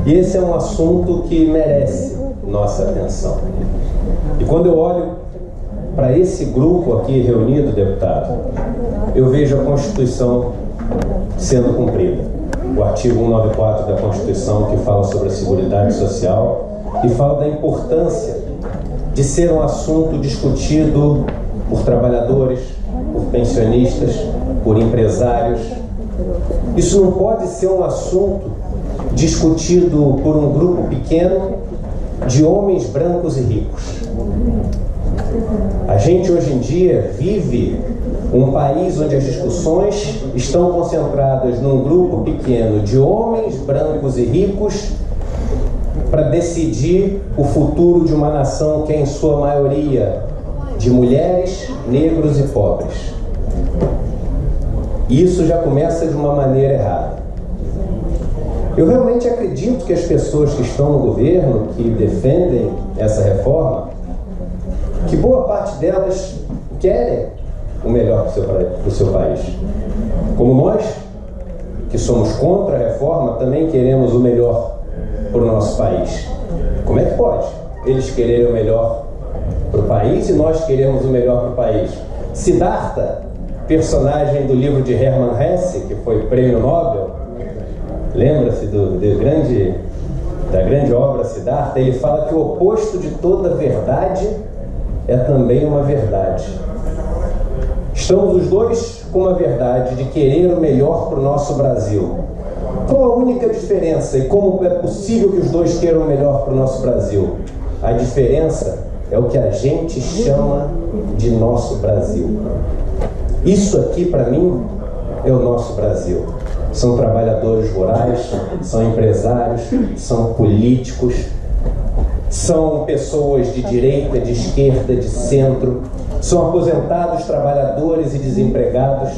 E esse é um assunto que merece nossa atenção. E quando eu olho para esse grupo aqui reunido, deputado, eu vejo a Constituição sendo cumprida. O artigo 194 da Constituição, que fala sobre a Seguridade Social e fala da importância de ser um assunto discutido por trabalhadores, por pensionistas, por empresários. Isso não pode ser um assunto discutido por um grupo pequeno de homens brancos e ricos. A gente hoje em dia vive um país onde as discussões estão concentradas num grupo pequeno de homens brancos e ricos para decidir o futuro de uma nação que é em sua maioria de mulheres, negros e pobres. E isso já começa de uma maneira errada. Eu realmente acredito que as pessoas que estão no governo, que defendem essa reforma, que boa parte delas querem o melhor para o seu país. Como nós, que somos contra a reforma, também queremos o melhor para o nosso país. Como é que pode eles quererem o melhor para o país e nós queremos o melhor para o país? Siddhartha, personagem do livro de Hermann Hesse, que foi prêmio Nobel, lembra-se da grande obra Siddhartha? Ele fala que o oposto de toda verdade é também uma verdade. Estamos os dois com uma verdade de querer o melhor para o nosso Brasil. Qual a única diferença e como é possível que os dois queiram o melhor para o nosso Brasil? A diferença é o que a gente chama de nosso Brasil. Isso aqui, para mim, é o nosso Brasil. São trabalhadores rurais, são empresários, são políticos, são pessoas de direita, de esquerda, de centro, são aposentados, trabalhadores e desempregados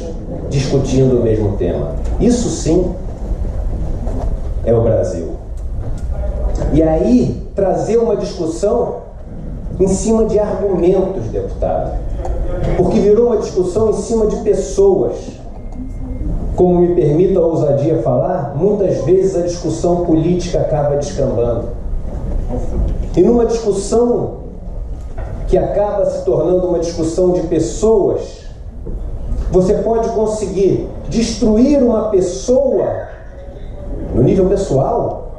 discutindo o mesmo tema. Isso sim é o Brasil. E aí, trazer uma discussão em cima de argumentos, deputado, porque virou uma discussão em cima de pessoas. Como me permita a ousadia falar, muitas vezes a discussão política acaba descambando. E numa discussão que acaba se tornando uma discussão de pessoas, você pode conseguir destruir uma pessoa no nível pessoal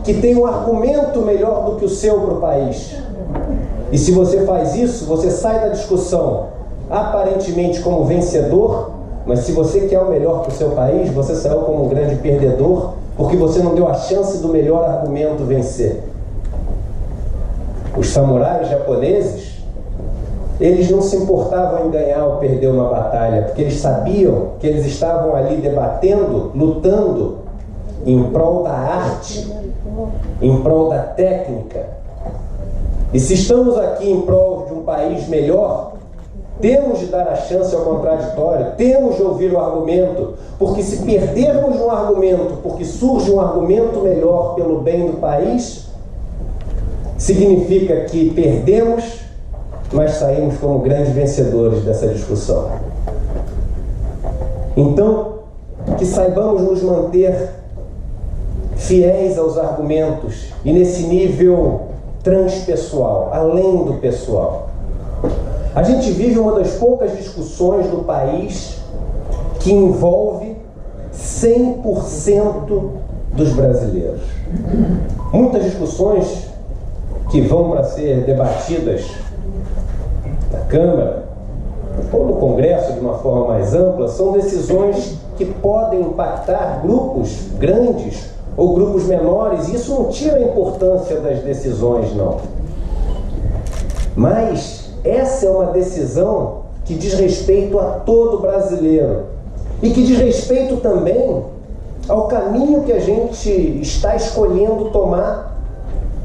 que tem um argumento melhor do que o seu para o país. E se você faz isso, você sai da discussão aparentemente como vencedor, mas se você quer o melhor para o seu país, você saiu como um grande perdedor, porque você não deu a chance do melhor argumento vencer. Os samurais japoneses, eles não se importavam em ganhar ou perder uma batalha, porque eles sabiam que eles estavam ali debatendo, lutando em prol da arte, em prol da técnica. E se estamos aqui em prol de um país melhor, temos de dar a chance ao contraditório, temos de ouvir o argumento, porque se perdermos um argumento, porque surge um argumento melhor pelo bem do país, significa que perdemos, mas saímos como grandes vencedores dessa discussão. Então, que saibamos nos manter fiéis aos argumentos e nesse nível transpessoal, além do pessoal. A gente vive uma das poucas discussões do país que envolve 100% dos brasileiros. Muitas discussões que vão para ser debatidas na Câmara ou no Congresso de uma forma mais ampla são decisões que podem impactar grupos grandes ou grupos menores, e isso não tira a importância das decisões, não. Mas essa é uma decisão que diz respeito a todo brasileiro e que diz respeito também ao caminho que a gente está escolhendo tomar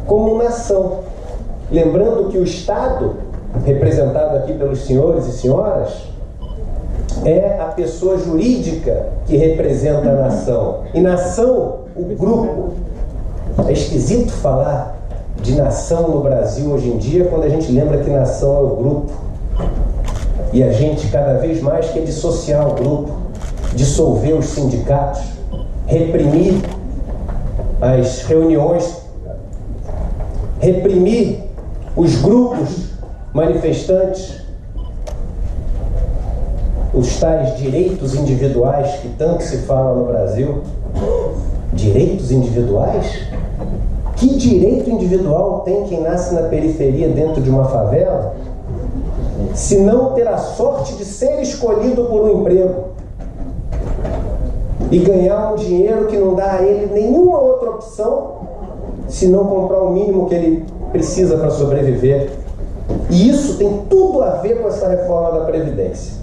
como nação. Lembrando que o Estado, representado aqui pelos senhores e senhoras, é a pessoa jurídica que representa a nação. E nação, o grupo. É esquisito falar de nação no Brasil hoje em dia quando a gente lembra que nação é o grupo. E a gente cada vez mais quer dissociar o grupo, dissolver os sindicatos, reprimir as reuniões, reprimir os grupos manifestantes, os tais direitos individuais que tanto se fala no Brasil. Direitos individuais? Que direito individual tem quem nasce na periferia dentro de uma favela, se não ter a sorte de ser escolhido por um emprego e ganhar um dinheiro que não dá a ele nenhuma outra opção, se não comprar o mínimo que ele precisa para sobreviver? E isso tem tudo a ver com essa reforma da Previdência.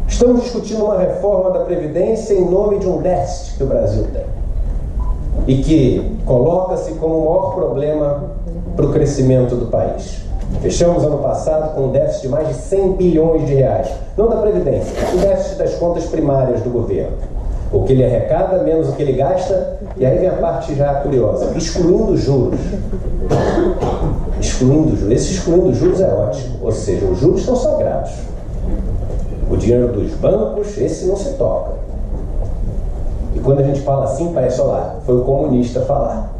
Estamos discutindo uma reforma da Previdência em nome de um déficit que o Brasil tem e que coloca-se como o maior problema para o crescimento do país. Fechamos ano passado com um déficit de mais de 100 bilhões de reais, não da Previdência, o déficit das contas primárias do governo. O que ele arrecada menos o que ele gasta, e aí vem a parte já curiosa, excluindo juros. Excluindo juros. Esse excluindo juros é ótimo, ou seja, os juros são sagrados. O dinheiro dos bancos, esse não se toca. E quando a gente fala assim, parece, olha lá, foi o comunista falar.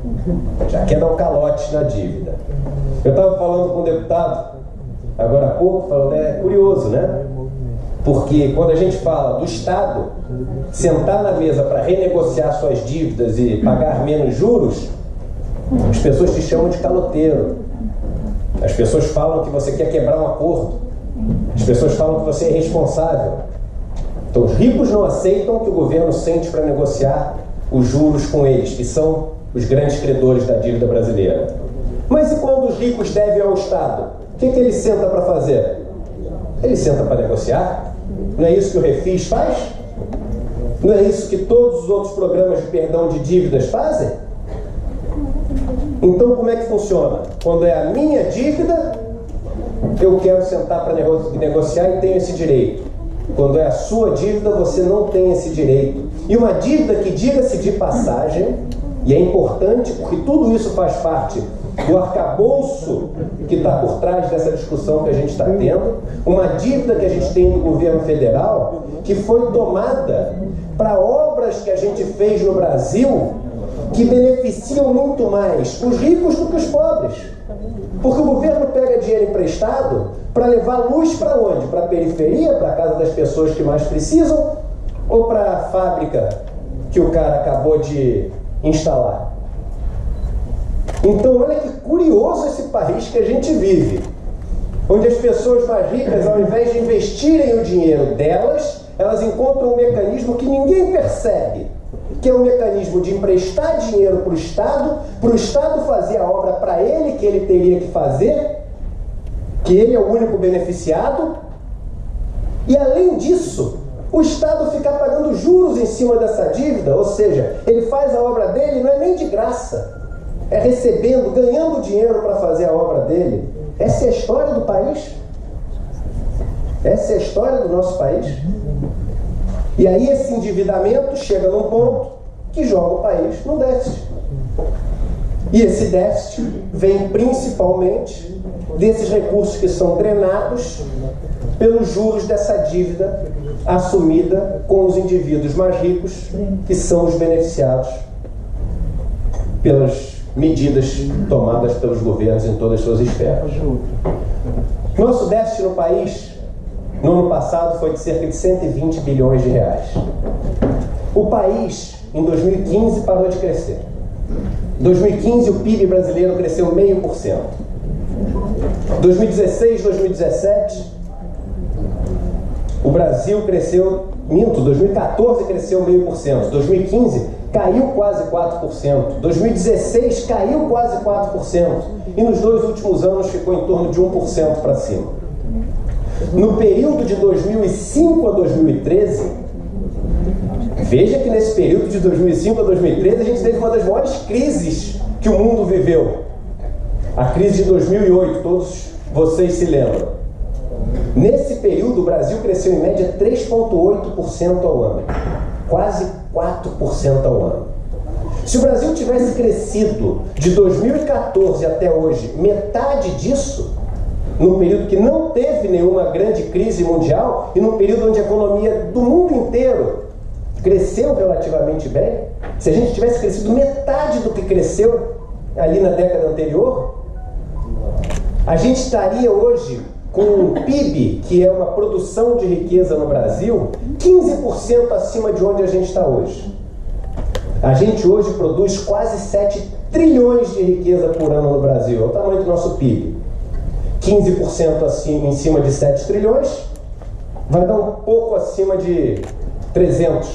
Já quer dar um calote na dívida. Eu estava falando com um deputado, agora há pouco, falando, é curioso, né? Porque quando a gente fala do Estado sentar na mesa para renegociar suas dívidas e pagar menos juros, as pessoas te chamam de caloteiro. As pessoas falam que você quer quebrar um acordo. As pessoas falam que você é irresponsável. Então os ricos não aceitam que o governo sente para negociar os juros com eles, que são os grandes credores da dívida brasileira. Mas e quando os ricos devem ao Estado? O que ele senta para fazer? Ele senta para negociar? Não é isso que o Refis faz? Não é isso que todos os outros programas de perdão de dívidas fazem? Então como é que funciona? Quando é a minha dívida, eu quero sentar para negociar e tenho esse direito. Quando é a sua dívida, você não tem esse direito. E uma dívida que, diga-se de passagem, e é importante porque tudo isso faz parte do arcabouço que está por trás dessa discussão que a gente está tendo, uma dívida que a gente tem do governo federal, que foi tomada para obras que a gente fez no Brasil, que beneficiam muito mais os ricos do que os pobres. Porque o governo pega dinheiro emprestado para levar luz para onde? Para a periferia, para a casa das pessoas que mais precisam, ou para a fábrica que o cara acabou de instalar? Então olha que curioso esse país que a gente vive, onde as pessoas mais ricas, ao invés de investirem o dinheiro delas, elas encontram um mecanismo que ninguém percebe, que é um mecanismo de emprestar dinheiro para o Estado fazer a obra para ele, que ele teria que fazer, que ele é o único beneficiado, e além disso, o Estado ficar pagando juros em cima dessa dívida, ou seja, ele faz a obra dele, não é nem de graça, é recebendo, ganhando dinheiro para fazer a obra dele. Essa é a história do país? Essa é a história do nosso país? E aí esse endividamento chega num ponto que joga o país no déficit. E esse déficit vem principalmente desses recursos que são drenados pelos juros dessa dívida assumida com os indivíduos mais ricos, que são os beneficiados pelas medidas tomadas pelos governos em todas as suas esferas. Nosso déficit no país, no ano passado, foi de cerca de 120 bilhões de reais. O país, em 2015, parou de crescer. Em 2015, o PIB brasileiro cresceu 0,5%. 2016, 2017, o Brasil cresceu, 2014 cresceu 0,5%. 2015, caiu quase 4%. 2016 caiu quase 4%. E nos 2 últimos anos ficou em torno de 1% para cima. No período de 2005 a 2013, veja que nesse período de 2005 a 2013 a gente teve uma das maiores crises que o mundo viveu. A crise de 2008, todos vocês se lembram. Nesse período o Brasil cresceu em média 3,8% ao ano. Quase 4% ao ano. Se o Brasil tivesse crescido de 2014 até hoje metade disso, num período que não teve nenhuma grande crise mundial e num período onde a economia do mundo inteiro cresceu relativamente bem, se a gente tivesse crescido metade do que cresceu ali na década anterior, a gente estaria hoje com um PIB, que é uma produção de riqueza no Brasil, 15% acima de onde a gente está hoje. A gente hoje produz quase 7 trilhões de riqueza por ano no Brasil, é o tamanho do nosso PIB. 15% assim, em cima de 7 trilhões, vai dar um pouco acima de 300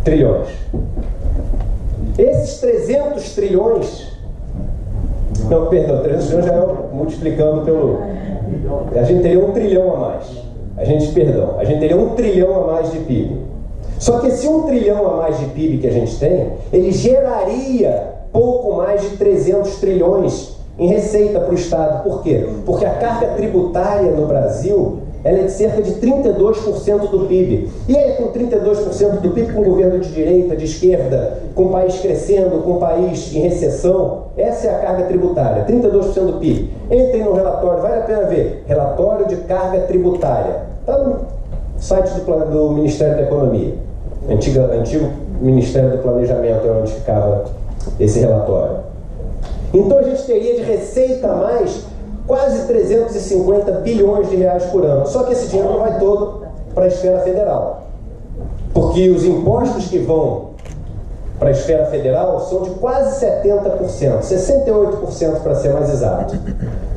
trilhões. Esses 300 trilhões... Não, perdão, 300 trilhões já é multiplicando pelo... A gente teria 1 trilhão a mais. A gente teria 1 trilhão a mais de PIB. Só que esse 1 trilhão a mais de PIB que a gente tem, ele geraria pouco mais de 300 trilhões em receita para o Estado. Por quê? Porque a carga tributária no Brasil, ela é de cerca de 32% do PIB. E aí, com 32% do PIB, com um governo de direita, de esquerda, com o país crescendo, com o país em recessão, essa é a carga tributária, 32% do PIB. Entrem no relatório, vale a pena ver, relatório de carga tributária. Está no site do Ministério da Economia, antigo Ministério do Planejamento, é onde ficava esse relatório. Então a gente teria de receita a mais quase 350 bilhões de reais por ano. Só que esse dinheiro não vai todo para a esfera federal. Porque os impostos que vão para a esfera federal são de quase 70%, 68% para ser mais exato.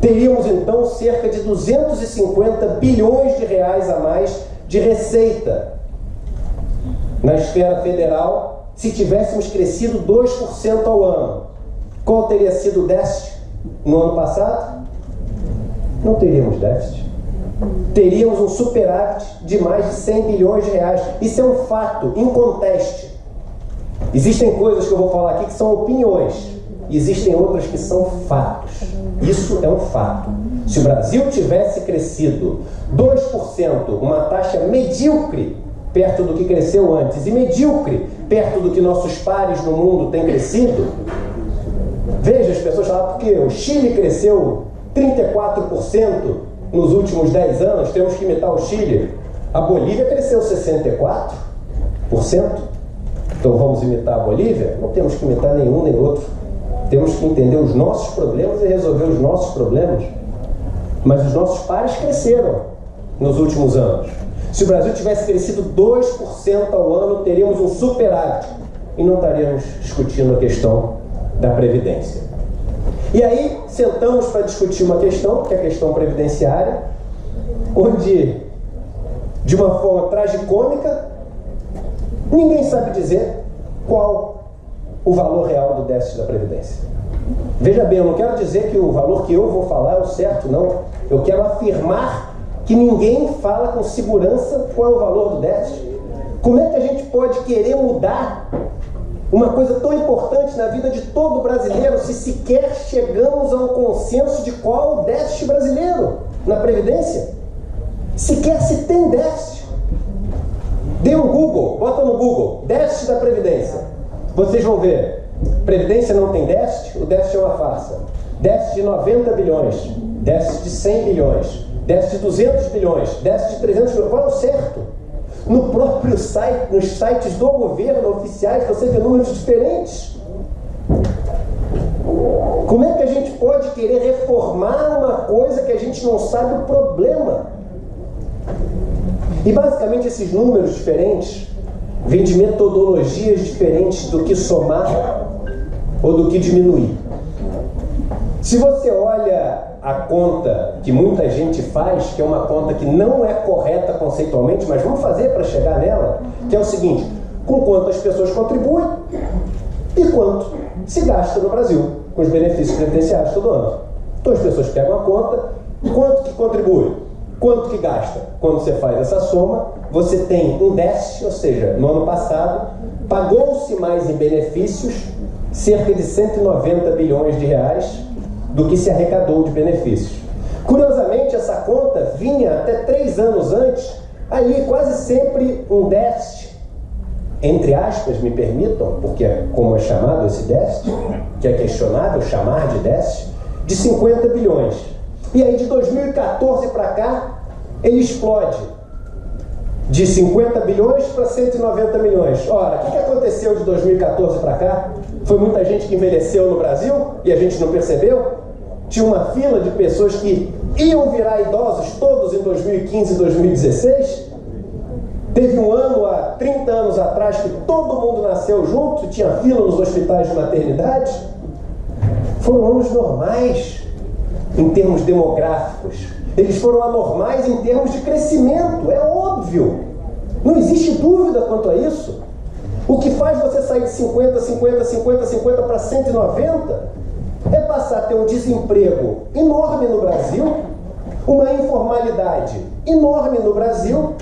Teríamos então cerca de 250 bilhões de reais a mais de receita na esfera federal se tivéssemos crescido 2% ao ano. Qual teria sido o déficit no ano passado? Não teríamos déficit. Teríamos um superávit de mais de 100 bilhões de reais. Isso é um fato, inconteste. Existem coisas que eu vou falar aqui que são opiniões. Existem outras que são fatos. Isso é um fato. Se o Brasil tivesse crescido 2%, uma taxa medíocre perto do que cresceu antes, e medíocre perto do que nossos pares no mundo têm crescido, veja, as pessoas falam, porque o Chile cresceu 34% nos últimos 10 anos, temos que imitar o Chile. A Bolívia cresceu 64%. Então vamos imitar a Bolívia? Não temos que imitar nenhum nem outro. Temos que entender os nossos problemas e resolver os nossos problemas. Mas os nossos pares cresceram nos últimos anos. Se o Brasil tivesse crescido 2% ao ano, teríamos um superávit e não estaríamos discutindo a questão da Previdência. E aí, sentamos para discutir uma questão, que é a questão previdenciária, onde, de uma forma tragicômica, ninguém sabe dizer qual o valor real do déficit da Previdência. Veja bem, eu não quero dizer que o valor que eu vou falar é o certo, não. Eu quero afirmar que ninguém fala com segurança qual é o valor do déficit. Como é que a gente pode querer mudar uma coisa tão importante na vida de todo brasileiro se sequer chegamos a um consenso de qual o déficit brasileiro na Previdência? Sequer se tem déficit. Dê um Google, bota no Google, déficit da Previdência. Vocês vão ver, Previdência não tem déficit, o déficit é uma farsa. Déficit de 90 bilhões, déficit de 100 bilhões, déficit de 200 bilhões, déficit de 300 bilhões, qual é o certo? No próprio site, nos sites do governo oficiais, você vê números diferentes. Como é que a gente pode querer reformar uma coisa que a gente não sabe o problema? E basicamente esses números diferentes vêm de metodologias diferentes do que somar ou do que diminuir. Se você olha a conta que muita gente faz, que é uma conta que não é correta conceitualmente, mas vamos fazer para chegar nela, que é o seguinte: com quanto as pessoas contribuem e quanto se gasta no Brasil com os benefícios previdenciários todo ano. Então as pessoas pegam a conta, quanto que contribui, quanto que gasta. Quando você faz essa soma, você tem um déficit, ou seja, no ano passado, pagou-se mais em benefícios cerca de 190 bilhões de reais do que se arrecadou de benefícios. Curiosamente, essa conta vinha até 3 anos antes, ali quase sempre um déficit, entre aspas, me permitam, porque é como é chamado esse déficit, que é questionável chamar de déficit, de 50 bilhões. E aí de 2014 para cá, ele explode. de 50 bilhões para 190 milhões. Ora, o que aconteceu de 2014 para cá? Foi muita gente que envelheceu no Brasil e a gente não percebeu? Tinha uma fila de pessoas que iam virar idosos todos em 2015 e 2016. Teve um ano, há 30 anos atrás, que todo mundo nasceu junto, tinha fila nos hospitais de maternidade. Foram anos normais em termos demográficos. Eles foram anormais em termos de crescimento, é óbvio. Não existe dúvida quanto a isso. O que faz você sair de 50 para 190 é passar a ter um desemprego enorme no Brasil, uma informalidade enorme no Brasil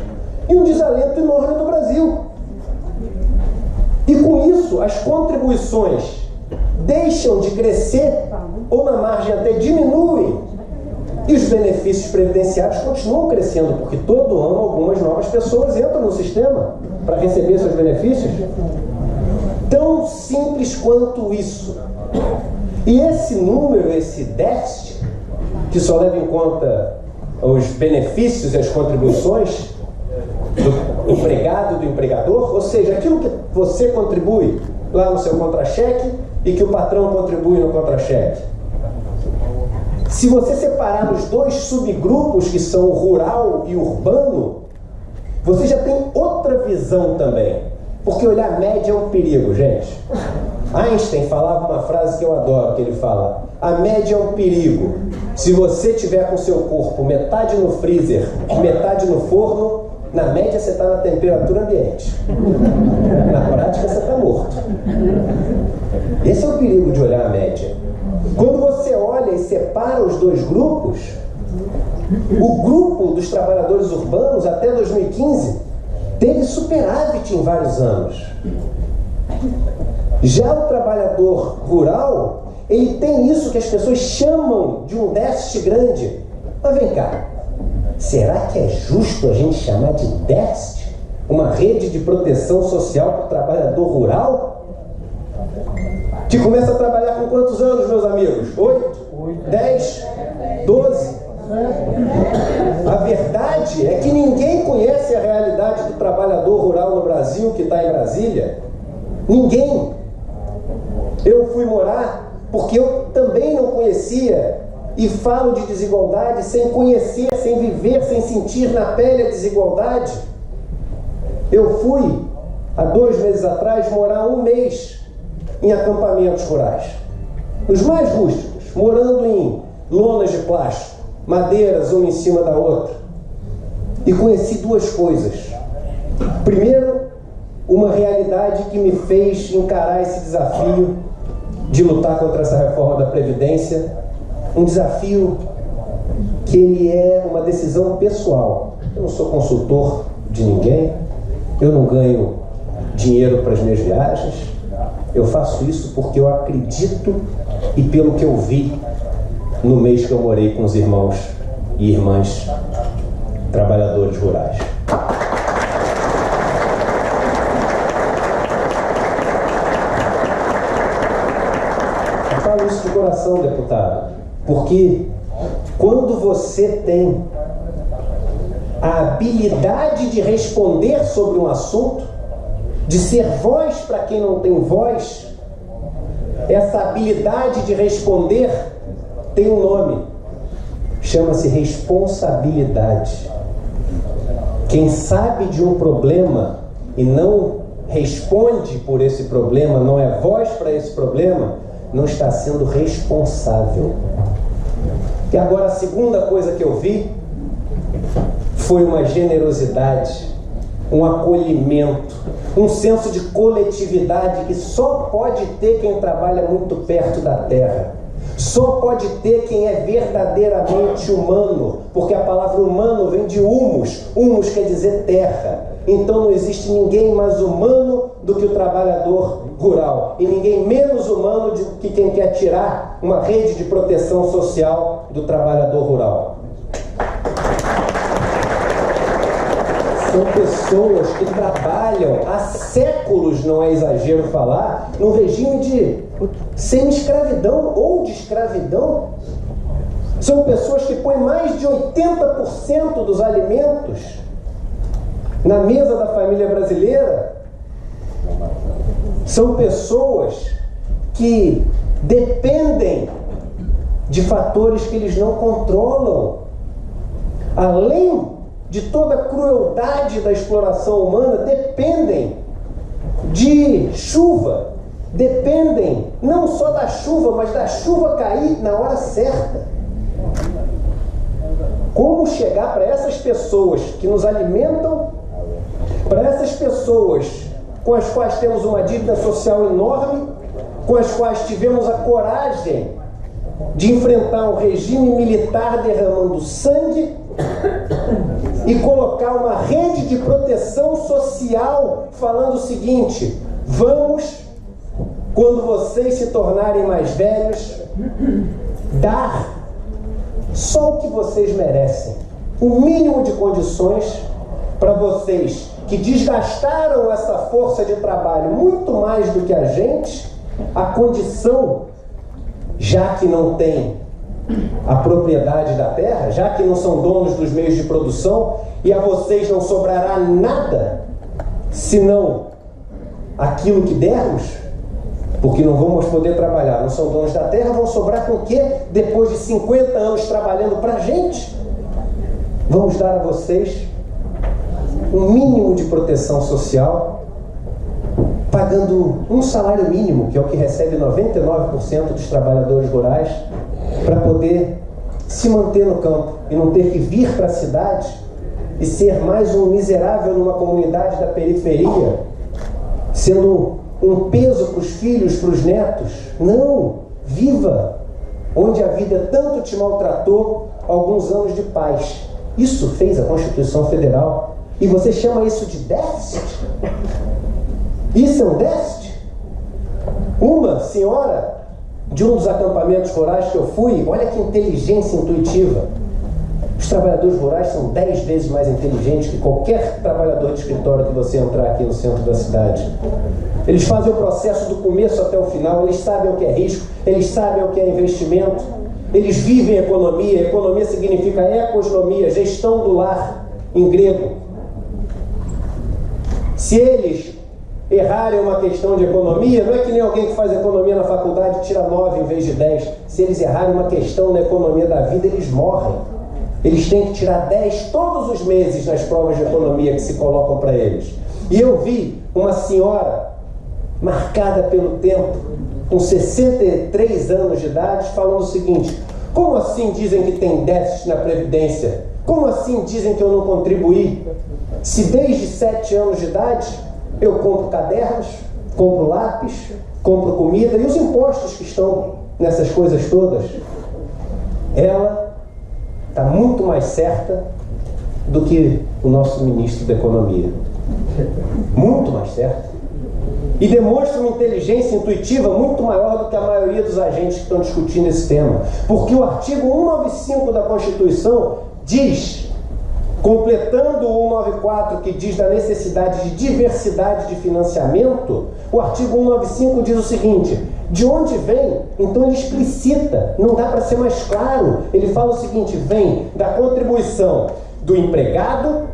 e um desalento enorme no Brasil. E com isso, as contribuições deixam de crescer ou na margem até diminuem. E os benefícios previdenciários continuam crescendo, porque todo ano algumas novas pessoas entram no sistema para receber seus benefícios. Tão simples quanto isso. E esse número, esse déficit, que só leva em conta os benefícios e as contribuições do empregado e do empregador, ou seja, aquilo que você contribui lá no seu contra-cheque e que o patrão contribui no contra-cheque. Se você separar os dois subgrupos, que são o rural e o urbano, você já tem outra visão também. Porque olhar a média é um perigo, gente. Einstein falava uma frase que eu adoro, que ele fala: a média é um perigo. Se você tiver com o seu corpo metade no freezer, metade no forno, na média você está na temperatura ambiente. Na prática você está morto. Esse é o perigo de olhar a média. Quando você olha e separa os dois grupos, o grupo dos trabalhadores urbanos até 2015 teve superávit em vários anos. Já o trabalhador rural, ele tem isso que as pessoas chamam de um déficit grande. Mas vem cá, será que é justo a gente chamar de déficit uma rede de proteção social para o trabalhador rural? Que começa a trabalhar com quantos anos, meus amigos? 8? 10? 12? A verdade é que ninguém conhece a realidade do trabalhador rural no Brasil que está em Brasília. Ninguém. Eu fui morar porque eu também não conhecia e falo de desigualdade sem conhecer, sem viver, sem sentir na pele a desigualdade. Eu fui, há 2 meses atrás, morar 1 mês em acampamentos rurais, os mais rústicos, morando em lonas de plástico, madeiras uma em cima da outra, e conheci 2 coisas. Primeiro, uma realidade que me fez encarar esse desafio de lutar contra essa reforma da Previdência, um desafio que ele é uma decisão pessoal. Eu não sou consultor de ninguém, eu não ganho dinheiro para as minhas viagens. Eu faço isso porque eu acredito e pelo que eu vi no mês que eu morei com os irmãos e irmãs trabalhadores rurais. Eu falo isso de coração, deputado, porque quando você tem a habilidade de responder sobre um assunto, de ser voz para quem não tem voz, essa habilidade de responder tem um nome, chama-se responsabilidade. Quem sabe de um problema e não responde por esse problema, não é voz para esse problema, não está sendo responsável. E agora a segunda coisa que eu vi foi uma generosidade, um acolhimento, um senso de coletividade que só pode ter quem trabalha muito perto da terra. Só pode ter quem é verdadeiramente humano, porque a palavra humano vem de humus. Humus quer dizer terra. Então não existe ninguém mais humano do que o trabalhador rural, e ninguém menos humano do que quem quer tirar uma rede de proteção social do trabalhador rural. São pessoas que trabalham há séculos, não é exagero falar, no regime de semi-escravidão ou de escravidão. São pessoas que põem mais de 80% dos alimentos na mesa da família brasileira são pessoas que dependem de fatores que eles não controlam. Além de toda a crueldade da exploração humana, dependem de chuva, dependem não só da chuva, mas da chuva cair na hora certa. Como chegar para essas pessoas que nos alimentam, para essas pessoas com as quais temos uma dívida social enorme, com as quais tivemos a coragem de enfrentar um regime militar derramando sangue e colocar uma rede de proteção social falando o seguinte: vamos, quando vocês se tornarem mais velhos, dar só o que vocês merecem, o mínimo de condições para vocês que desgastaram essa força de trabalho muito mais do que a gente, a condição, já que não tem a propriedade da terra, já que não são donos dos meios de produção, e a vocês não sobrará nada, senão aquilo que dermos, porque não vamos poder trabalhar, não são donos da terra, vão sobrar com o quê? Depois de 50 anos trabalhando para a gente, vamos dar a vocês um mínimo de proteção social, pagando um salário mínimo, que é o que recebe 99% dos trabalhadores rurais, para poder se manter no campo e não ter que vir para a cidade e ser mais um miserável numa comunidade da periferia, sendo um peso para os filhos, para os netos. Não! Viva onde a vida tanto te maltratou, alguns anos de paz. Isso fez a Constituição Federal. E você chama isso de déficit? Isso é um déficit? Uma senhora de um dos acampamentos rurais que eu fui, olha que inteligência intuitiva. Os trabalhadores rurais são 10 vezes mais inteligentes que qualquer trabalhador de escritório que você entrar aqui no centro da cidade. Eles fazem o processo do começo até o final, eles sabem o que é risco, eles sabem o que é investimento, eles vivem economia. Economia significa economia, gestão do lar, em grego. Se eles errarem uma questão de economia, não é que nem alguém que faz economia na faculdade e tira 9 em vez de 10. Se eles errarem uma questão na economia da vida, eles morrem. Eles têm que tirar 10 todos os meses nas provas de economia que se colocam para eles. E eu vi uma senhora marcada pelo tempo, com 63 anos de idade, falando o seguinte: como assim dizem que tem déficit na Previdência? Como assim dizem que eu não contribuí? Se desde 7 anos de idade eu compro cadernos, compro lápis, compro comida e os impostos que estão nessas coisas todas, ela está muito mais certa do que o nosso ministro da Economia. Muito mais certa. E demonstra uma inteligência intuitiva muito maior do que a maioria dos agentes que estão discutindo esse tema. Porque o artigo 195 da Constituição diz, completando o 194, que diz da necessidade de diversidade de financiamento, o artigo 195 diz o seguinte: de onde vem? Então ele explicita, não dá para ser mais claro. Ele fala o seguinte: vem da contribuição do empregado,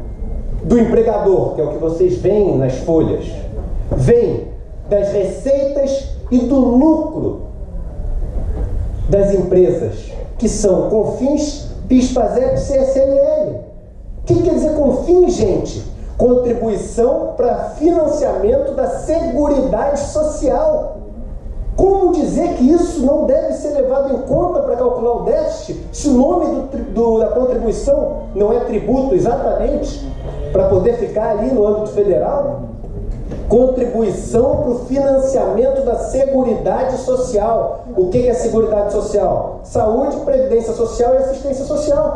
do empregador, que é o que vocês veem nas folhas, vem das receitas e do lucro das empresas, que são CONFINS, PIS, PASEP, CSLL. O que quer dizer CONFINS, gente? Contribuição para financiamento da Seguridade Social. Como dizer que isso não deve ser levado em conta para calcular o déficit, se o nome da contribuição não é tributo exatamente, para poder ficar ali no âmbito federal? Contribuição para o financiamento da Seguridade Social. O que é Seguridade Social? Saúde, Previdência Social e Assistência Social.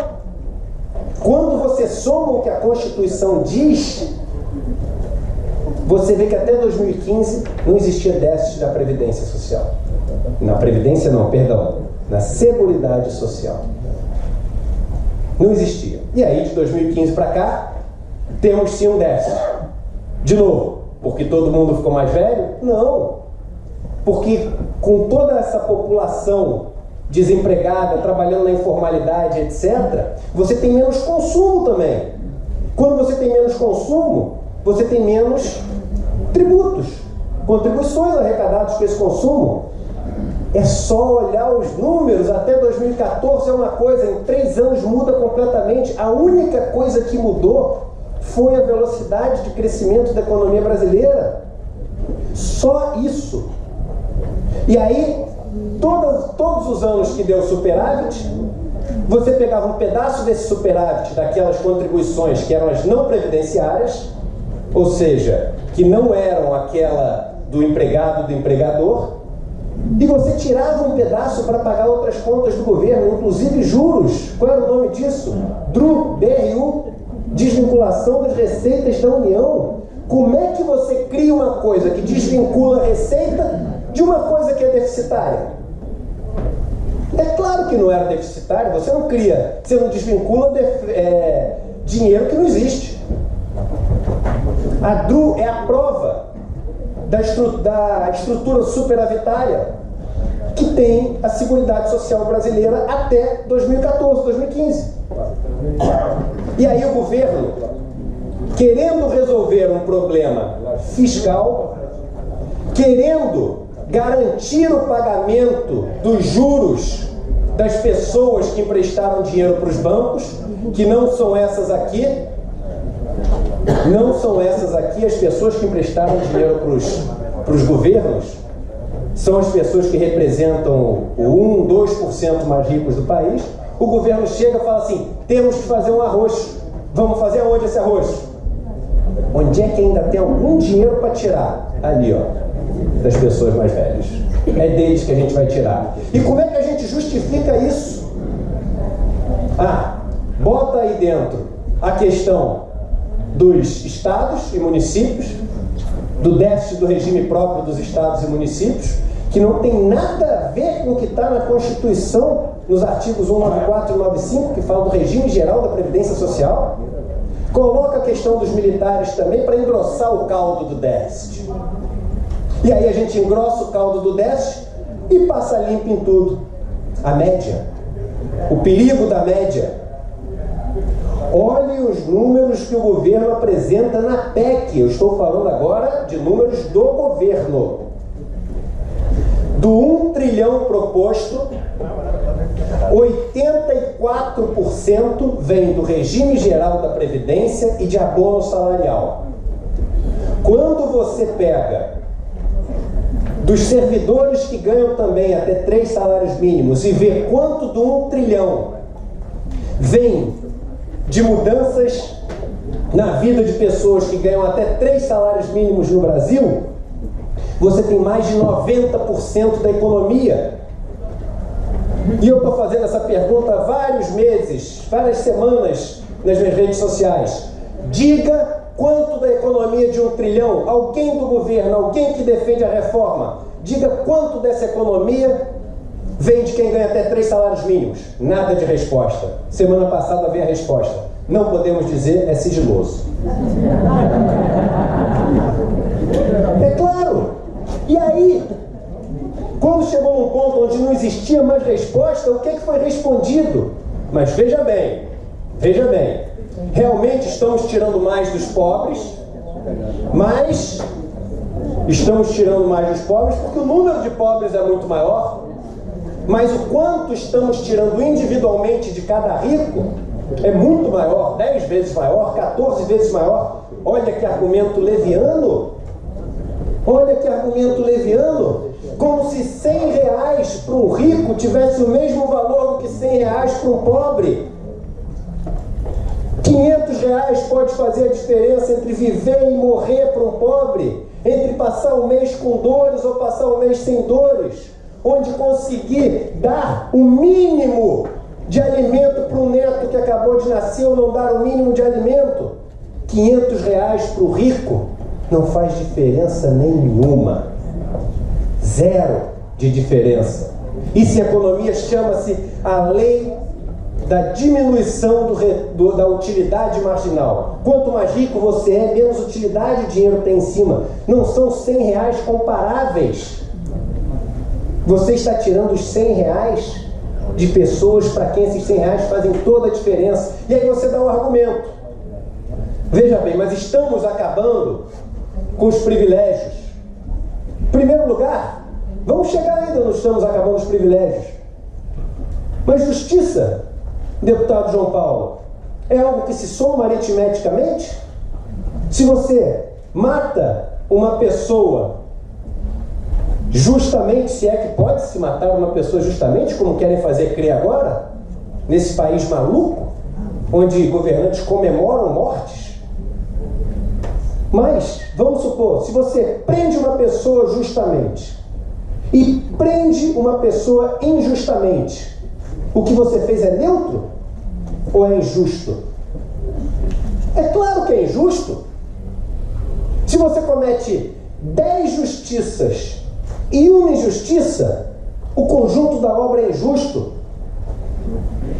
Quando você soma o que a Constituição diz, você vê que até 2015 não existia déficit na Previdência Social. Na Previdência não, perdão, na Seguridade Social. Não existia. E aí, de 2015 para cá, temos sim um déficit. De novo, porque todo mundo ficou mais velho? Não. Porque com toda essa população desempregada, trabalhando na informalidade, etc., você tem menos consumo também. Quando você tem menos consumo, você tem menos tributos, contribuições arrecadadas com esse consumo. É só olhar os números, até 2014 é uma coisa, em 3 anos muda completamente. A única coisa que mudou foi a velocidade de crescimento da economia brasileira. Só isso. E aí, todos os anos que deu superávit, você pegava um pedaço desse superávit, daquelas contribuições que eram as não previdenciárias, ou seja, que não eram aquela do empregado, do empregador, e você tirava um pedaço para pagar outras contas do governo, inclusive juros. Qual era o nome disso? DRU, desvinculação das receitas da União. Como é que você cria uma coisa que desvincula a receita de uma coisa que é deficitária? É claro que não era deficitário, você não cria, você não desvincula dinheiro que não existe. A DRU é a prova da estrutura superavitária que tem a Seguridade Social brasileira até 2014, 2015. E aí o governo, querendo resolver um problema fiscal, querendo garantir o pagamento dos juros das pessoas que emprestaram dinheiro para os bancos, que não são essas aqui as pessoas que emprestaram dinheiro para os governos, são as pessoas que representam o 1, 2% mais ricos do país. O governo chega e fala assim, temos que fazer um arroz. Vamos fazer aonde esse arroz? Onde é que ainda tem algum dinheiro para tirar? Ali, ó, das pessoas mais velhas. É deles que a gente vai tirar. E como é que a gente justifica isso? Bota aí dentro a questão dos estados e municípios, do déficit do regime próprio dos estados e municípios, que não tem nada a ver com o que está na Constituição, nos artigos 194 e 195, que fala do regime geral da Previdência Social. Coloca a questão dos militares também para engrossar o caldo do déficit. E aí a gente engrossa o caldo do déficit e passa limpo em tudo. A média. O perigo da média. Olhe os números que o governo apresenta na PEC. Eu estou falando agora de números do governo. Do 1 trilhão proposto, 84% vem do regime geral da Previdência e de abono salarial. Quando você pega dos servidores que ganham também até 3 salários mínimos e vê quanto do 1 trilhão vem de mudanças na vida de pessoas que ganham até 3 salários mínimos no Brasil, você tem mais de 90% da economia. E eu estou fazendo essa pergunta há vários meses, várias semanas nas minhas redes sociais. Diga quanto da economia de 1 trilhão, alguém do governo, alguém que defende a reforma, diga quanto dessa economia vem de quem ganha até 3 salários mínimos. Nada de resposta. Semana passada veio a resposta. Não podemos dizer, é sigiloso. É claro. E aí, quando chegou num ponto onde não existia mais resposta, o que foi respondido? Mas veja bem, realmente estamos tirando mais dos pobres, mas estamos tirando mais dos pobres porque o número de pobres é muito maior, mas o quanto estamos tirando individualmente de cada rico é muito maior, 10 vezes maior, 14 vezes maior. Olha que argumento leviano. Olha que argumento leviano, como se 100 reais para um rico tivesse o mesmo valor do que 100 reais para um pobre. 500 reais pode fazer a diferença entre viver e morrer para um pobre, entre passar o mês com dores ou passar o mês sem dores, onde conseguir dar o mínimo de alimento para um neto que acabou de nascer ou não dar o mínimo de alimento. 500 reais para o rico não faz diferença nenhuma. Zero de diferença. Isso em economia chama-se a lei da diminuição da utilidade marginal. Quanto mais rico você é, menos utilidade o dinheiro tem em cima. Não são 100 reais comparáveis. Você está tirando os 100 reais de pessoas para quem esses 100 reais fazem toda a diferença. E aí você dá um argumento. Veja bem, mas estamos acabando com os privilégios. Em primeiro lugar, vamos chegar ainda, não estamos acabando os privilégios. Mas justiça, deputado João Paulo, é algo que se soma aritmeticamente? Se você mata uma pessoa justamente, se é que pode se matar uma pessoa justamente, como querem fazer crer agora, nesse país maluco, onde governantes comemoram mortes. Mas, vamos supor, se você prende uma pessoa justamente e prende uma pessoa injustamente, o que você fez é neutro ou é injusto? É claro que é injusto. Se você comete 10 justiças e uma injustiça, o conjunto da obra é injusto.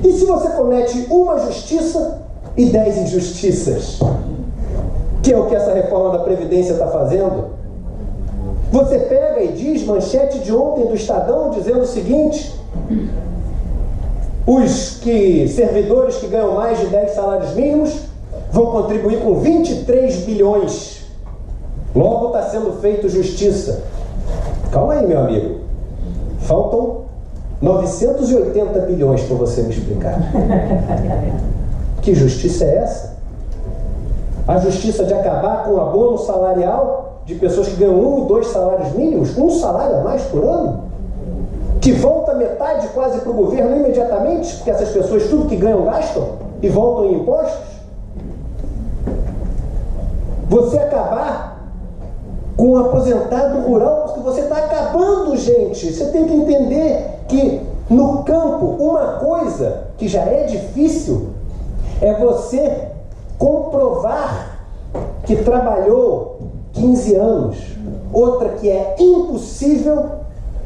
E se você comete uma justiça e 10 injustiças, que é o que essa reforma da Previdência está fazendo, você pega e diz, manchete de ontem do Estadão, dizendo o seguinte: os servidores que ganham mais de 10 salários mínimos vão contribuir com 23 bilhões. Logo está sendo feito justiça. Calma aí, meu amigo. Faltam 980 bilhões para você me explicar. Que justiça é essa? A justiça de acabar com o abono salarial de pessoas que ganham 1 e 2 salários mínimos, 1 salário a mais por ano, que volta metade quase para o governo imediatamente, porque essas pessoas tudo que ganham gastam e voltam em impostos. Você acabar com o aposentado rural, porque você está acabando, gente. Você tem que entender que no campo, uma coisa que já é difícil é você comprovar que trabalhou 15 anos. Outra que é impossível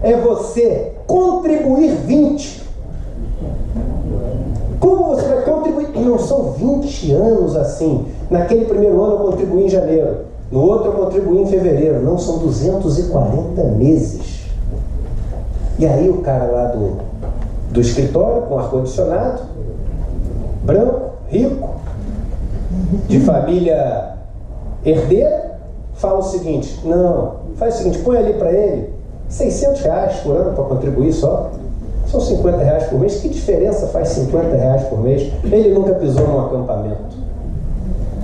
é você contribuir 20. Como você vai contribuir? E não são 20 anos assim. Naquele primeiro ano eu contribuí em janeiro. No outro eu contribuí em fevereiro. Não, são 240 meses. E aí o cara lá do escritório, com ar-condicionado, branco, rico, de família herdeira, fala o seguinte: não, faz o seguinte, põe ali para ele 600 reais por ano para contribuir só. São 50 reais por mês. Que diferença faz 50 reais por mês? Ele nunca pisou num acampamento.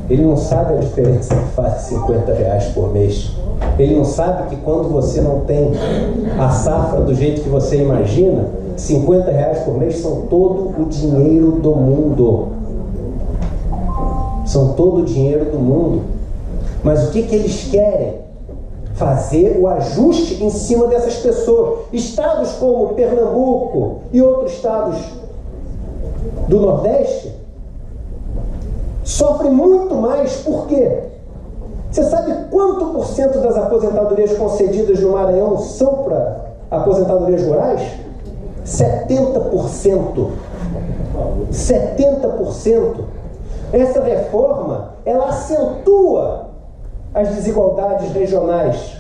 Ele não sabe a diferença que faz 50 reais por mês. Ele não sabe que quando você não tem a safra do jeito que você imagina, 50 reais por mês são todo o dinheiro do mundo. São todo o dinheiro do mundo. Mas o que eles querem? Fazer o ajuste em cima dessas pessoas. Estados como Pernambuco e outros estados do Nordeste sofrem muito mais. Por quê? Você sabe quanto por cento das aposentadorias concedidas no Maranhão são para aposentadorias rurais? 70%. 70%. Essa reforma, ela acentua as desigualdades regionais,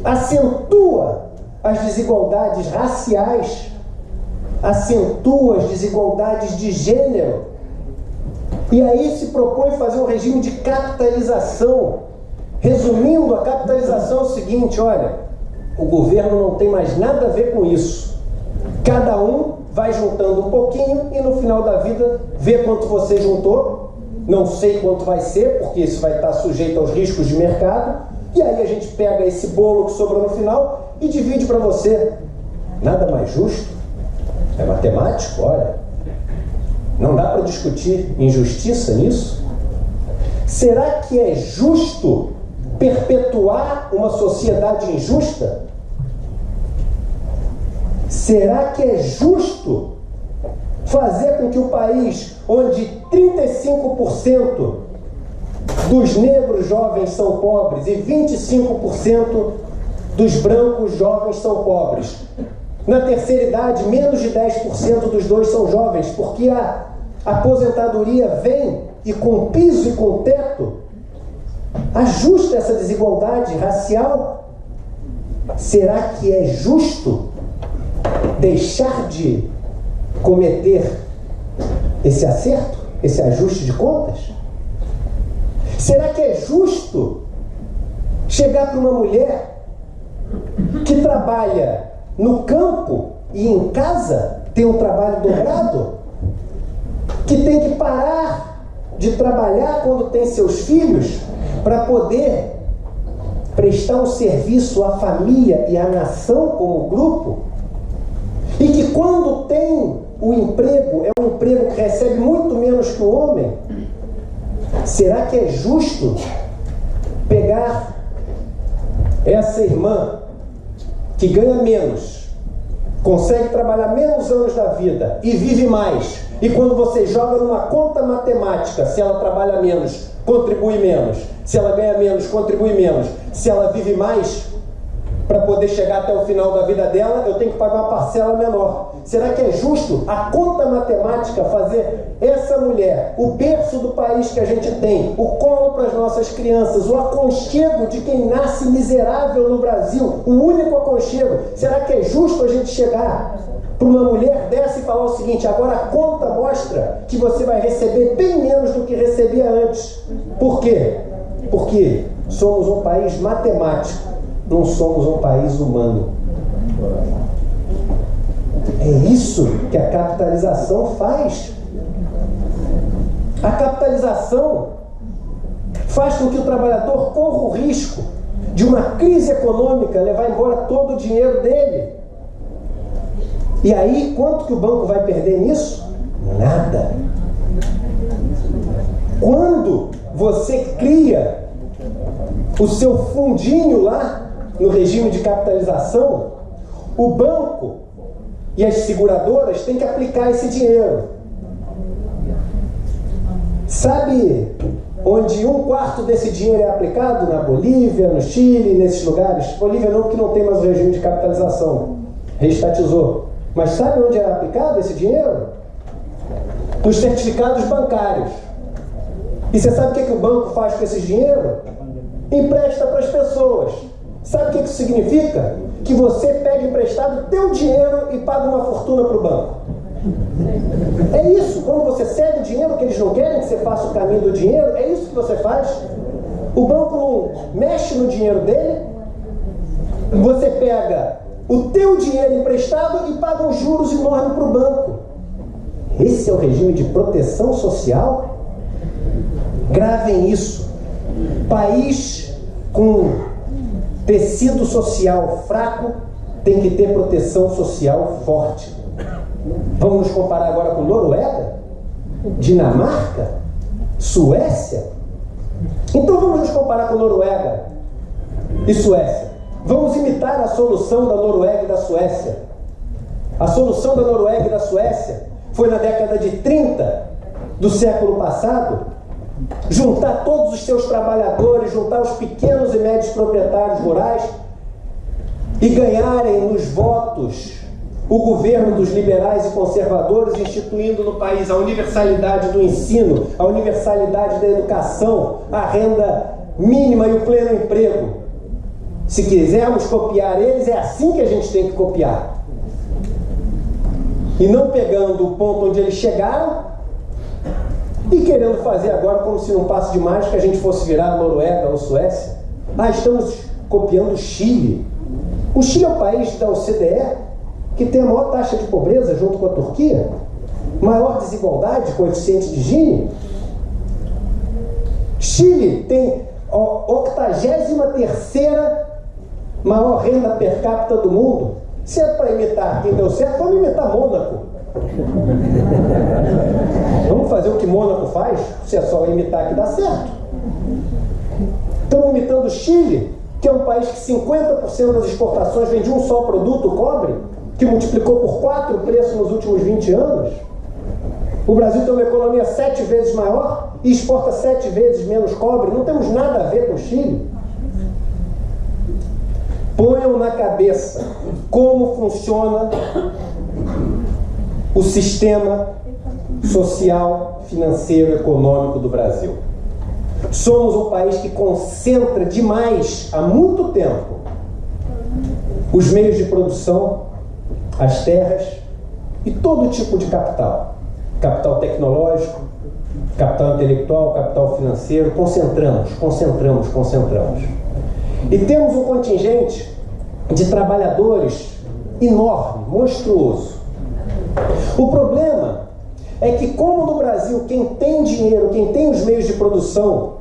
acentua as desigualdades raciais, acentua as desigualdades de gênero. E aí se propõe fazer um regime de capitalização. Resumindo, a capitalização é o seguinte: olha, o governo não tem mais nada a ver com isso. Cada um vai juntando um pouquinho e no final da vida vê quanto você juntou. Não sei quanto vai ser, porque isso vai estar sujeito aos riscos de mercado. E aí a gente pega esse bolo que sobrou no final e divide para você. Nada mais justo. É matemático, olha. Não dá para discutir injustiça nisso? Será que é justo perpetuar uma sociedade injusta? Será que é justo fazer com que o país onde 35% dos negros jovens são pobres e 25% dos brancos jovens são pobres, na terceira idade menos de 10% dos dois são jovens, porque a aposentadoria vem e com piso e com teto ajusta essa desigualdade racial? Será que é justo deixar de cometer esse acerto, esse ajuste de contas? Será que é justo chegar para uma mulher que trabalha no campo e em casa, tem um trabalho dobrado, que tem que parar de trabalhar quando tem seus filhos para poder prestar um serviço à família e à nação como grupo, e que quando tem o emprego, é um emprego que recebe muito menos que o homem? Será que é justo pegar essa irmã que ganha menos, consegue trabalhar menos anos da vida e vive mais, e quando você joga numa conta matemática, se ela trabalha menos, contribui menos, se ela ganha menos, contribui menos, se ela vive mais, para poder chegar até o final da vida dela, eu tenho que pagar uma parcela menor. Será que é justo a conta matemática fazer essa mulher, o berço do país que a gente tem, o colo para as nossas crianças, o aconchego de quem nasce miserável no Brasil, o único aconchego? Será que é justo a gente chegar para uma mulher dessa e falar o seguinte: agora a conta mostra que você vai receber bem menos do que recebia antes? Por quê? Porque somos um país matemático, não somos um país humano. É isso que a capitalização faz. A capitalização faz com que o trabalhador corra o risco de uma crise econômica levar embora todo o dinheiro dele. E aí, quanto que o banco vai perder nisso? Nada. Quando você cria o seu fundinho lá no regime de capitalização, o banco e as seguradoras têm que aplicar esse dinheiro. Sabe onde 1/4 desse dinheiro é aplicado? Na Bolívia, no Chile, nesses lugares. Bolívia não, porque não tem mais o regime de capitalização, reestatizou. Mas sabe onde é aplicado esse dinheiro? Nos certificados bancários. E você sabe o que o banco faz com esse dinheiro? Empresta para as pessoas. Sabe o que isso significa? Que você pega emprestado o teu dinheiro e paga uma fortuna para o banco. É isso. Quando você cede o dinheiro, que eles não querem que você faça o caminho do dinheiro, é isso que você faz. O banco não mexe no dinheiro dele. Você pega o teu dinheiro emprestado e paga um juros enorme para o banco. Esse é o regime de proteção social? Gravem isso. País com tecido social fraco tem que ter proteção social forte. Vamos nos comparar agora com Noruega, Dinamarca, Suécia? Então vamos nos comparar com Noruega e Suécia. Vamos imitar a solução da Noruega e da Suécia. A solução da Noruega e da Suécia foi na década de 30 do século passado juntar todos os seus trabalhadores, juntar os pequenos e médios proprietários rurais e ganharem nos votos o governo dos liberais e conservadores, instituindo no país a universalidade do ensino, a universalidade da educação, a renda mínima e o pleno emprego. Se quisermos copiar eles, é assim que a gente tem que copiar. E não pegando o ponto onde eles chegaram e querendo fazer agora como se num passe de mágica a gente fosse virar a Noruega ou Suécia. Estamos copiando o Chile. O Chile é o país da OCDE que tem a maior taxa de pobreza junto com a Turquia, maior desigualdade, coeficiente de Gini. Chile tem a 83ª maior renda per capita do mundo. Se é para imitar quem deu certo, vamos imitar Mônaco. Vamos fazer o que Mônaco faz? Se é só imitar que dá certo. Estamos imitando o Chile, que é um país que 50% das exportações vem de um só produto, o cobre, que multiplicou por 4 o preço nos últimos 20 anos. O Brasil tem uma economia 7 vezes maior e exporta 7 vezes menos cobre. Não temos nada a ver com o Chile. Ponham na cabeça como funciona o sistema social, financeiro, econômico do Brasil. Somos um país que concentra demais, há muito tempo, os meios de produção, as terras e todo tipo de capital. Capital tecnológico, capital intelectual, capital financeiro, concentramos. E temos um contingente de trabalhadores enorme, monstruoso. O problema é que, como no Brasil quem tem dinheiro, quem tem os meios de produção,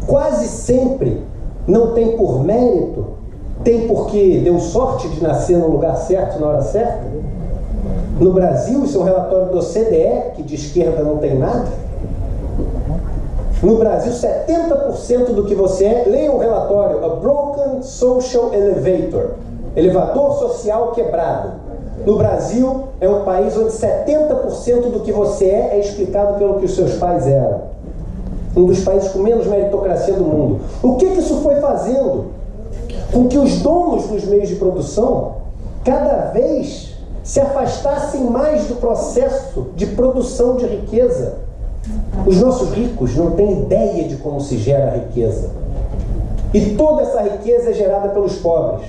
quase sempre não tem por mérito, tem porque deu sorte de nascer no lugar certo, na hora certa. No Brasil, isso é um relatório do OCDE, que de esquerda não tem nada. No Brasil, 70% do que você é, leia o relatório, A Broken Social Elevator, elevador social quebrado. No Brasil, é um país onde 70% do que você é explicado pelo que os seus pais eram. Um dos países com menos meritocracia do mundo. O que isso foi fazendo? Com que os donos dos meios de produção cada vez se afastassem mais do processo de produção de riqueza. Os nossos ricos não têm ideia de como se gera a riqueza. E toda essa riqueza é gerada pelos pobres.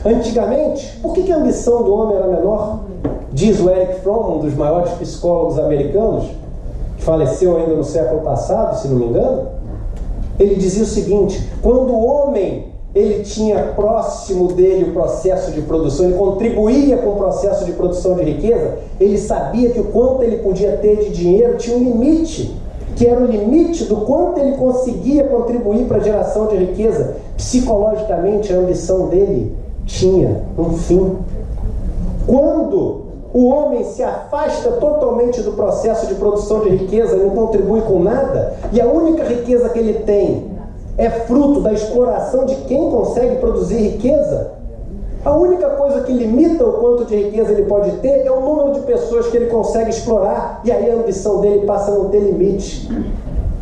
Antigamente, por que a ambição do homem era menor? Diz o Erich Fromm, um dos maiores psicólogos americanos, que faleceu ainda no século passado, se não me engano. Ele dizia o seguinte: quando o homem ele tinha próximo dele o processo de produção, ele contribuía com o processo de produção de riqueza, ele sabia que o quanto ele podia ter de dinheiro tinha um limite, que era o limite do quanto ele conseguia contribuir para a geração de riqueza. Psicologicamente, a ambição dele tinha um fim. Quando o homem se afasta totalmente do processo de produção de riqueza e não contribui com nada, e a única riqueza que ele tem é fruto da exploração de quem consegue produzir riqueza, a única coisa que limita o quanto de riqueza ele pode ter é o número de pessoas que ele consegue explorar, e aí a ambição dele passa a não ter limite.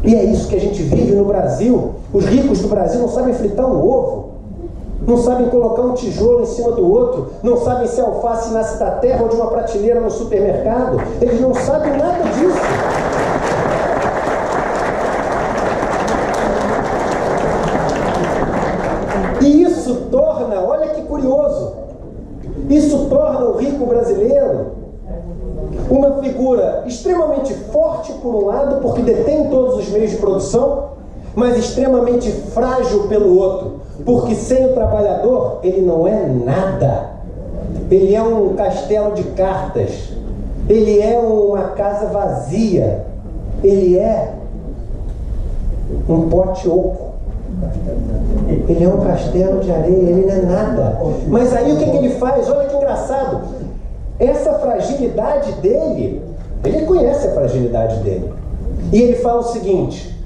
E é isso que a gente vive no Brasil. Os ricos do Brasil não sabem fritar um ovo, não sabem colocar um tijolo em cima do outro, não sabem se a alface nasce da terra ou de uma prateleira no supermercado. Eles não sabem nada disso. E isso torna, olha que curioso, isso torna o rico brasileiro uma figura extremamente forte por um lado, porque detém todos os meios de produção, mas extremamente frágil pelo outro, porque sem o trabalhador ele não é nada. Ele é um castelo de cartas, ele é uma casa vazia, ele é um pote oco. Ele é um castelo de areia, ele não é nada. Mas aí o que ele faz? Olha que engraçado. Essa fragilidade dele, ele conhece a fragilidade dele. E ele fala o seguinte: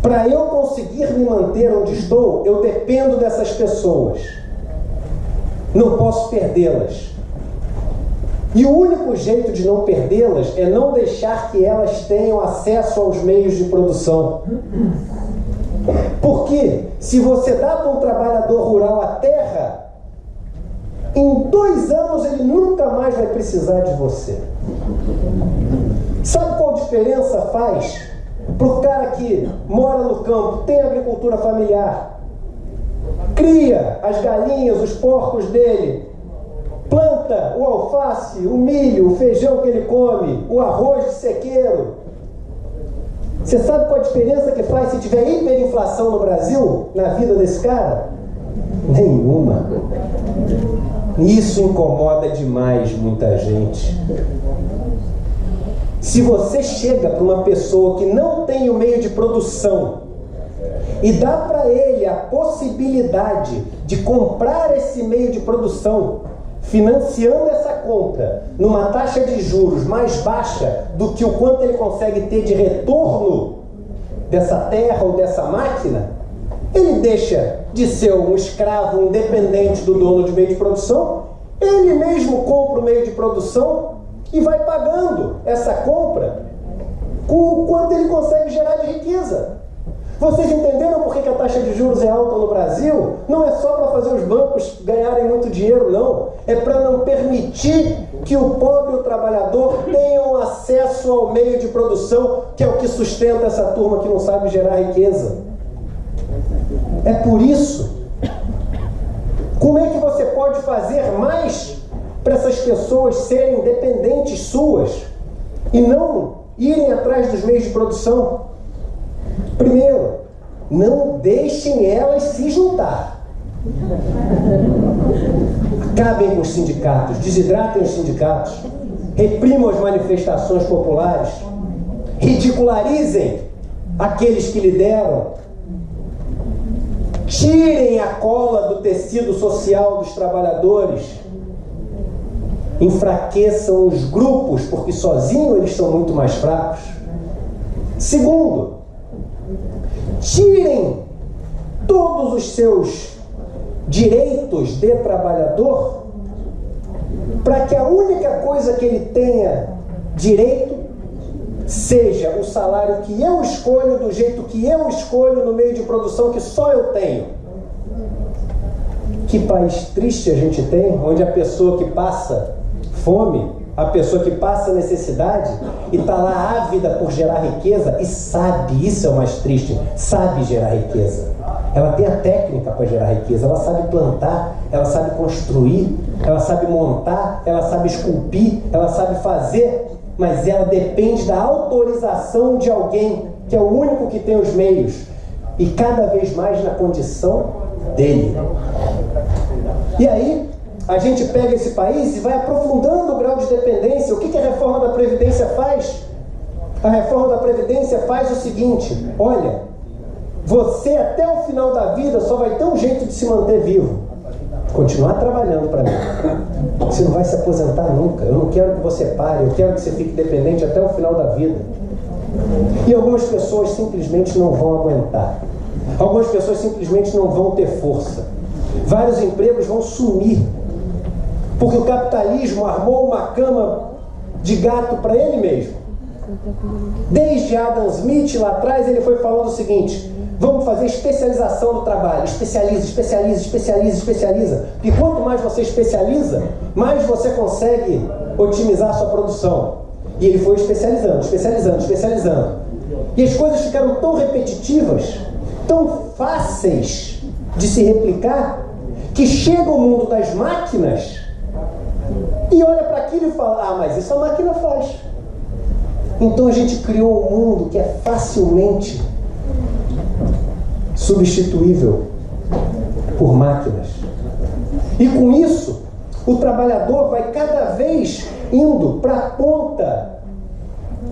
para eu conseguir me manter onde estou, eu dependo dessas pessoas. Não posso perdê-las. E o único jeito de não perdê-las é não deixar que elas tenham acesso aos meios de produção. Porque se você dá para um trabalhador rural a terra, em 2 anos ele nunca mais vai precisar de você. Sabe qual diferença faz para o cara que mora no campo, tem agricultura familiar, cria as galinhas, os porcos dele, planta o alface, o milho, o feijão que ele come, o arroz de sequeiro? Você sabe qual a diferença que faz se tiver hiperinflação no Brasil, na vida desse cara? Nenhuma. Isso incomoda demais muita gente. Se você chega para uma pessoa que não tem o meio de produção e dá para ele a possibilidade de comprar esse meio de produção, financiando essa compra numa taxa de juros mais baixa do que o quanto ele consegue ter de retorno dessa terra ou dessa máquina, ele deixa de ser um escravo independente do dono de meio de produção, ele mesmo compra o meio de produção e vai pagando essa compra com o quanto ele consegue gerar de riqueza. Vocês entenderam por que a taxa de juros é alta no Brasil? Não é só para fazer os bancos ganharem muito dinheiro, não. É para não permitir que o pobre e o trabalhador tenham acesso ao meio de produção, que é o que sustenta essa turma que não sabe gerar riqueza. É por isso. Como é que você pode fazer mais para essas pessoas serem dependentes suas e não irem atrás dos meios de produção. Primeiro, não deixem elas se juntar. Acabem com os sindicatos, desidratem os sindicatos, reprimam as manifestações populares, ridicularizem aqueles que lideram, tirem a cola do tecido social dos trabalhadores, enfraqueçam os grupos, porque sozinhos eles são muito mais fracos. Segundo, tirem todos os seus direitos de trabalhador, para que a única coisa que ele tenha direito seja o salário que eu escolho, do jeito que eu escolho, no meio de produção que só eu tenho. Que país triste a gente tem, onde a pessoa que passa fome, a pessoa que passa necessidade e está lá ávida por gerar riqueza e sabe, isso é o mais triste, sabe gerar riqueza. Ela tem a técnica para gerar riqueza, ela sabe plantar, ela sabe construir, ela sabe montar, ela sabe esculpir, ela sabe fazer, mas ela depende da autorização de alguém, que é o único que tem os meios, e cada vez mais na condição dele. E aí, a gente pega esse país e vai aprofundando o grau de dependência. O que a reforma da Previdência faz? A reforma da Previdência faz o seguinte: olha, você até o final da vida só vai ter um jeito de se manter vivo: continuar trabalhando para mim. Você não vai se aposentar nunca. Eu não quero que você pare, eu quero que você fique dependente até o final da vida. E algumas pessoas simplesmente não vão aguentar. Algumas pessoas simplesmente não vão ter força. Vários empregos vão sumir, porque o capitalismo armou uma cama de gato para ele mesmo. Desde Adam Smith, lá atrás, ele foi falando o seguinte: vamos fazer especialização do trabalho. Especializa, especializa, especializa, especializa. E quanto mais você especializa, mais você consegue otimizar a sua produção. E ele foi especializando, especializando, especializando. E as coisas ficaram tão repetitivas, tão fáceis de se replicar, que chega o mundo das máquinas e olha para aquilo e fala: ah, mas isso a máquina faz. Então a gente criou um mundo que é facilmente substituível por máquinas. E com isso, o trabalhador vai cada vez indo para a ponta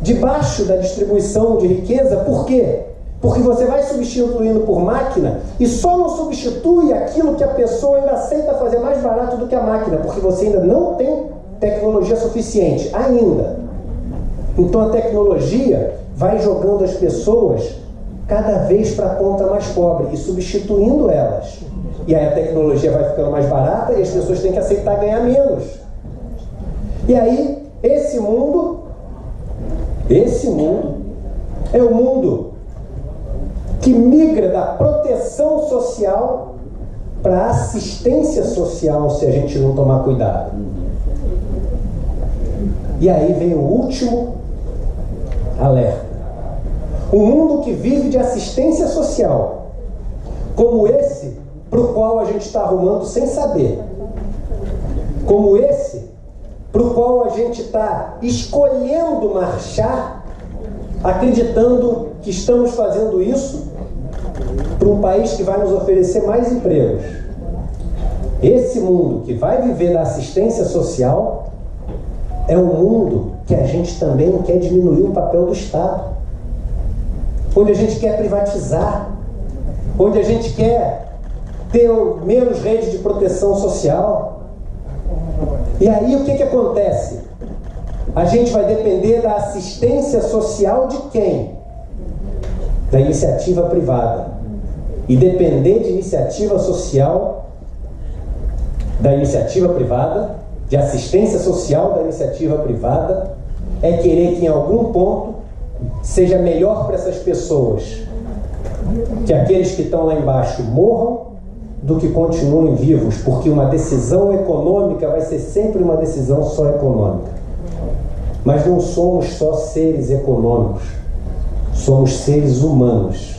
de baixo da distribuição de riqueza. Por quê? Porque você vai substituindo por máquina e só não substitui aquilo que a pessoa ainda aceita fazer mais barato do que a máquina, porque você ainda não tem tecnologia suficiente, ainda. Então a tecnologia vai jogando as pessoas cada vez para a ponta mais pobre e substituindo elas. E aí a tecnologia vai ficando mais barata e as pessoas têm que aceitar ganhar menos. E aí esse mundo é o mundo que migra da proteção social para a assistência social, se a gente não tomar cuidado. E aí vem o último alerta. Um mundo que vive de assistência social, como esse para o qual a gente está arrumando sem saber, como esse para o qual a gente está escolhendo marchar, acreditando que estamos fazendo isso para um país que vai nos oferecer mais empregos. Esse mundo que vai viver da assistência social é um mundo que a gente também quer diminuir o papel do Estado, onde a gente quer privatizar, onde a gente quer ter menos rede de proteção social. E aí o que acontece? A gente vai depender da assistência social de quem? Da iniciativa privada. E depender de iniciativa social, da iniciativa privada, de assistência social da iniciativa privada, é querer que em algum ponto seja melhor para essas pessoas que aqueles que estão lá embaixo morram do que continuem vivos, porque uma decisão econômica vai ser sempre uma decisão só econômica. Mas não somos só seres econômicos, somos seres humanos.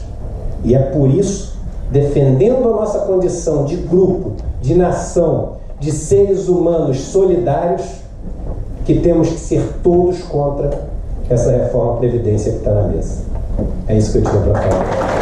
E é por isso, defendendo a nossa condição de grupo, de nação, de seres humanos solidários, que temos que ser todos contra essa reforma Previdência que está na mesa. É isso que eu tinha para falar.